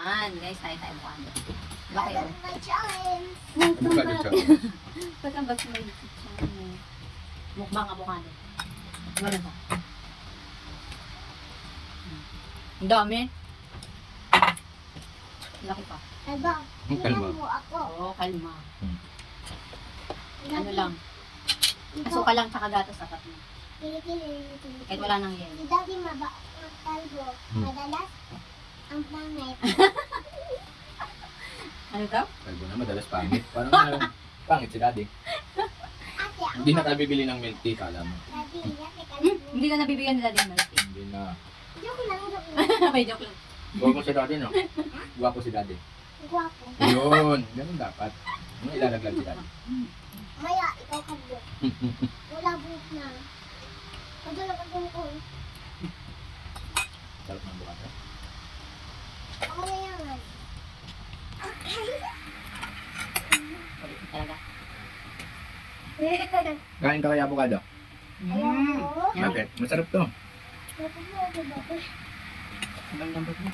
Yan, guys, tayo avocado. Laki That's oh. my challenge. Avocado challenge. Pagkabas may chicken. Mukbang avocado. Wala ba? Ang dami. Laki pa. Aba, Ang kalma. tingnan mo ako. Oo, kalma. Ano Daddy, lang. ikaw, Asuka lang tsaka gatas sapat mo. kilikili. Kahit wala nang yelo. Si Daddy magkalbo. Madalas, ang pangit. Ano daw? Kalbo na madalas pangit. Parang pangit si daddy. Ate, ako. Hindi na tayo bibili ng milk tea, kala mo. Daddy, ate, kalbo. Hindi ka nabibigyan nila din milk tea. Hindi na. Joke lang, joke lang. May joke lang. Gwapo si daddy, no? Gwapo si daddy. Guwapo. Yun. Ganun dapat. Ano ilalaglag si daddy? Maya, ikaw kalbo. Wala buhok na. Padala ka dun ko. Sarap ng bukas. Ako na yan. Talaga. Kain ka kaya avocado? Mm. Yan. Bakit? Masarap to. Ang lambot mo.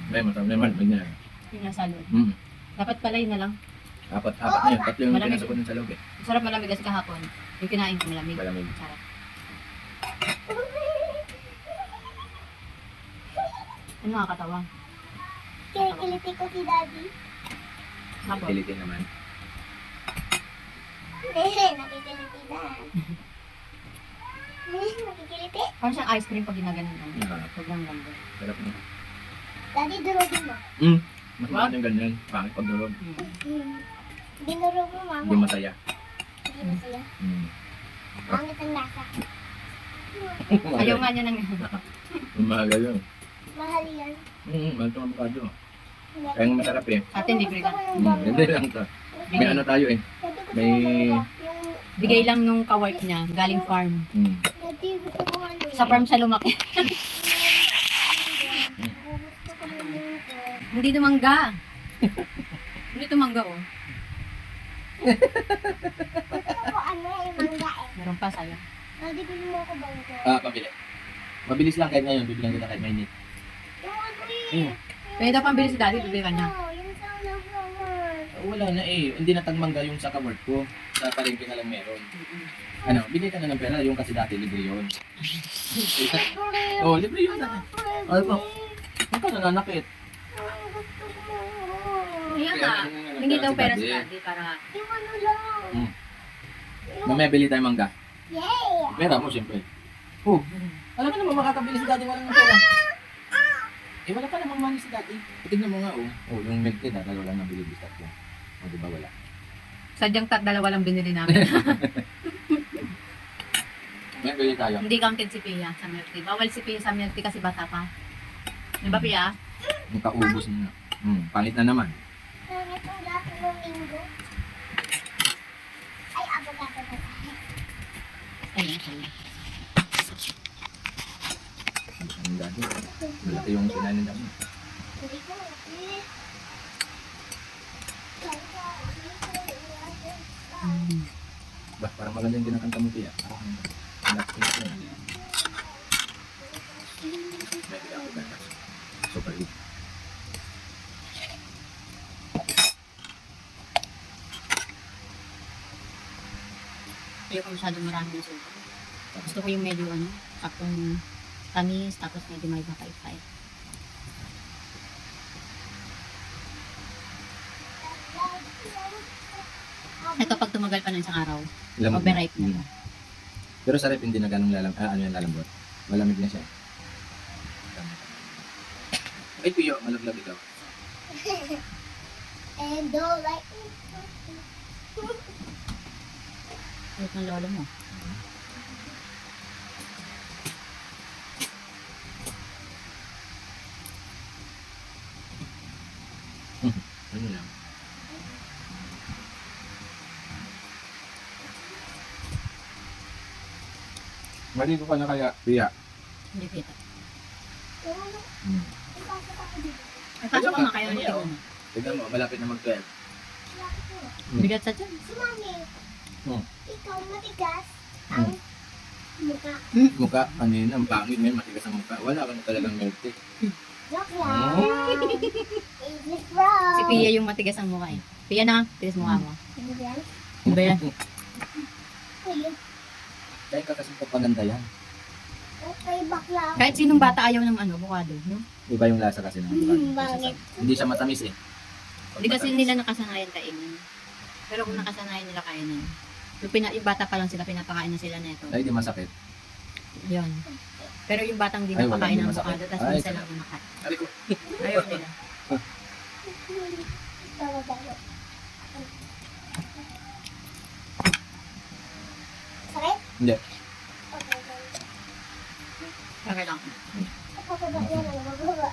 May masarap naman. Ganyan. Yung nasa loob. Mm. Dapat pala yun na lang. Apat na yun. Tatlo yung Malamig. pinasok ko dun sa loob eh. Sarap malamig kasi kahapon. Yung kinain ko malamig. Malamig. Sarap. Ano nakakatawa? Kilikiliti ko si Daddy. Hapon. Kilitin naman. Nakikiliti na. Nakikiliti. Parang siyang ice cream pag ginaganon lang. Sobrang lambot. Sarap na. Daddy, durugin mo. Mas mahal yung ganyan. Pangit pag durog. Dinurog mo, mama. Hindi masaya. Hindi masaya. Pangit ang lasa. Ayaw nga niya ng... Mahal yun. Mahal yan. Mahal itong avocado. Kaya nga masarap eh. Sa atin, libre ka. Hindi lang to. May ano tayo eh. may- Bigay lang nung kawork niya, galing farm. Daddy, gusto ko ano. Sa farm siya lumaki. Gusto ko maluto. Hindi tumangga. Hindi tumangga oh. Gusto ko ano eh, mangga eh. Meron pa sa'yo. Daddy, gusto mo ako bangko. Pabili. Mabilis lang kahit ngayon. Bibilang kita kahit mainit. Yung ano Ayun. eh. Pwede daw pambili si daddy, bibili ka niya. Yung sunflower. Wala na eh. Hindi na tagmangga yung sa kawork ko. Sa palengke na lang meron. Ano, bigay ka na ng pera. Yung kasi dati libre yun. Oh, libre yun na. Ano ba? Huwag ka nananakit. Gusto ko. Kaya nga, hindi daw pera si daddy para... Yung ano lang. Mamaya bili tayo mangga. Yay! Pera mo siyempre. Oh, alam ka naman makakabili si daddy walang pera. Eh wala pa namang money si daddy. Tignan mo nga oh. Oh, yung milk tea dalawa lang nabili bistat ko. O diba wala? Sadyang dalawa lang binili namin. May bili tayo. Hindi counted si Pia sa milk tea. Bawal si Pia sa milk tea kasi bata pa. Di ba Pia? Nakaubos na. Pangit na naman. Pangit ang lahat ng linggo. Ay, abogado na tayo. Ayun, ayun. Ang daddy. Malaki yung kinain ng dami. Hindi ko. Bah, parang maganda yung kinakanta mo tiya. Parang anak ko yun. May bili ako gatas. Super hit. Ayoko masyadong marami ng sugar. Gusto ko yung medyo ano, saktong tamis, tapos medyo may bakay-kay. Ito pag tumagal pa ng isang araw, Lamig overripe na. Mm. Pero sa rep hindi na ganong ano yung lalambot. Malamig na siya. Ay, kuya, malaglag ikaw. And don't like Ulit ng lolo mo. Ano lang. Maligo ka na kaya, Pia? Hindi kita. Hmm. Ay, pasok ka nga kayo ng mo. Tignan mo, malapit na mag-12. Bigat sa dyan. Si Mami, Hmm. ikaw matigas ang mukha. Mukha, kanina, ang pangit ngayon, matigas ang mukha. Wala ka na talagang milk tea. Easy from. Si Pia yung matigas ang mukha eh. Pia na, tigas mukha mo. Ano yan? Ano ba yan? Ayun. Dahil ka kasi pagpaganda yan. Okay, bakla. Kahit sinong bata ayaw ng avocado, no? Iba yung lasa kasi ng Bakit? Hindi siya matamis eh. Hindi kasi nila nakasanayan kainin. Pero kung nakasanayan nila kainin, yung bata pa lang sila, pinapakain na sila nito. Ay, di masakit. Yun. Pero yung batang di Ay, wala, napakain ng hindi masakit. avocado, tapos Ay, minsan lang kumakain. Sabi ko. Ayaw nila. Tawa tayo. Sakit? Hindi. Okay, okay. Okay lang. Kapababa yan, ano bababa?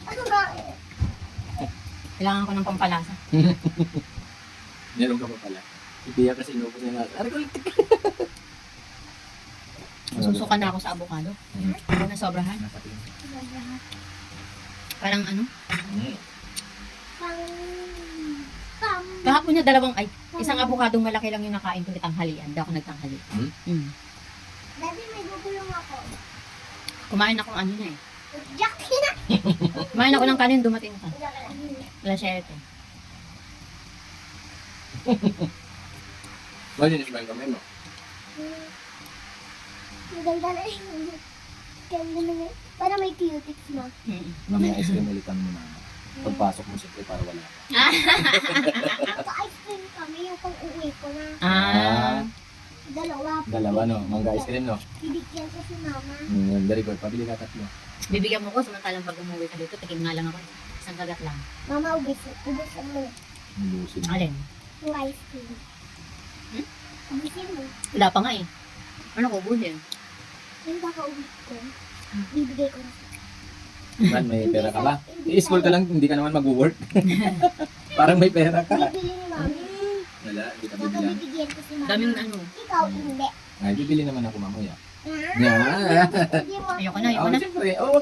Ano ba? Kailangan ko ng pampalasa. Meron ka pa pala. Si Pia kasi inubos niya na. Aray ko. Susuka na ako sa avocado. Ano na sobrahan? Parang ano? Pang... Pang... Kahapon na isang avocadong malaki lang yung nakain ko tanghalian. Hindi ako nagtanghali. Daddy, may gugulong ako. Kumain ako ng ano na eh. Jackie na! Kumain ako ng kanin, dumating ka. Wala siya ito. Malinis ba yung kamay mo? Ang ganda na eh. Ganda na eh. Para may cutics na. Mamaya ice cream ulitan mo na. Pagpasok mo siyempre para wala ka. Naka-ice cream kami yung pang-uwi ko na. Ah. Dalawa. Dalawa no, mangga ice cream no. Bibigyan ko si mama. Very good, pabili ka tatlo. Bibigyan mo ko, samantalang pag umuwi ka dito, tikim nga lang ako. Isang kagat lang. Mama, ubis. Ubisan mo. Nilusin. Alin? Yung ice cream. Ubisin mo. Wala pa nga eh. Ano ko, buhin? Yung kaka-ubis ko. Bibigay ko na. Man, may pera ka ba? I-school ka lang, hindi ka naman mag-work. Parang may pera ka. Bibili ni mami. Wala, hindi ka Baka bibilan. bibigyan ko si mama. Daming ano. Ikaw, hindi. Ay, bibili naman ako mamaya. Ah, Yeah. hindi mo. Ayoko na, ayoko na. Siyempre. Oh,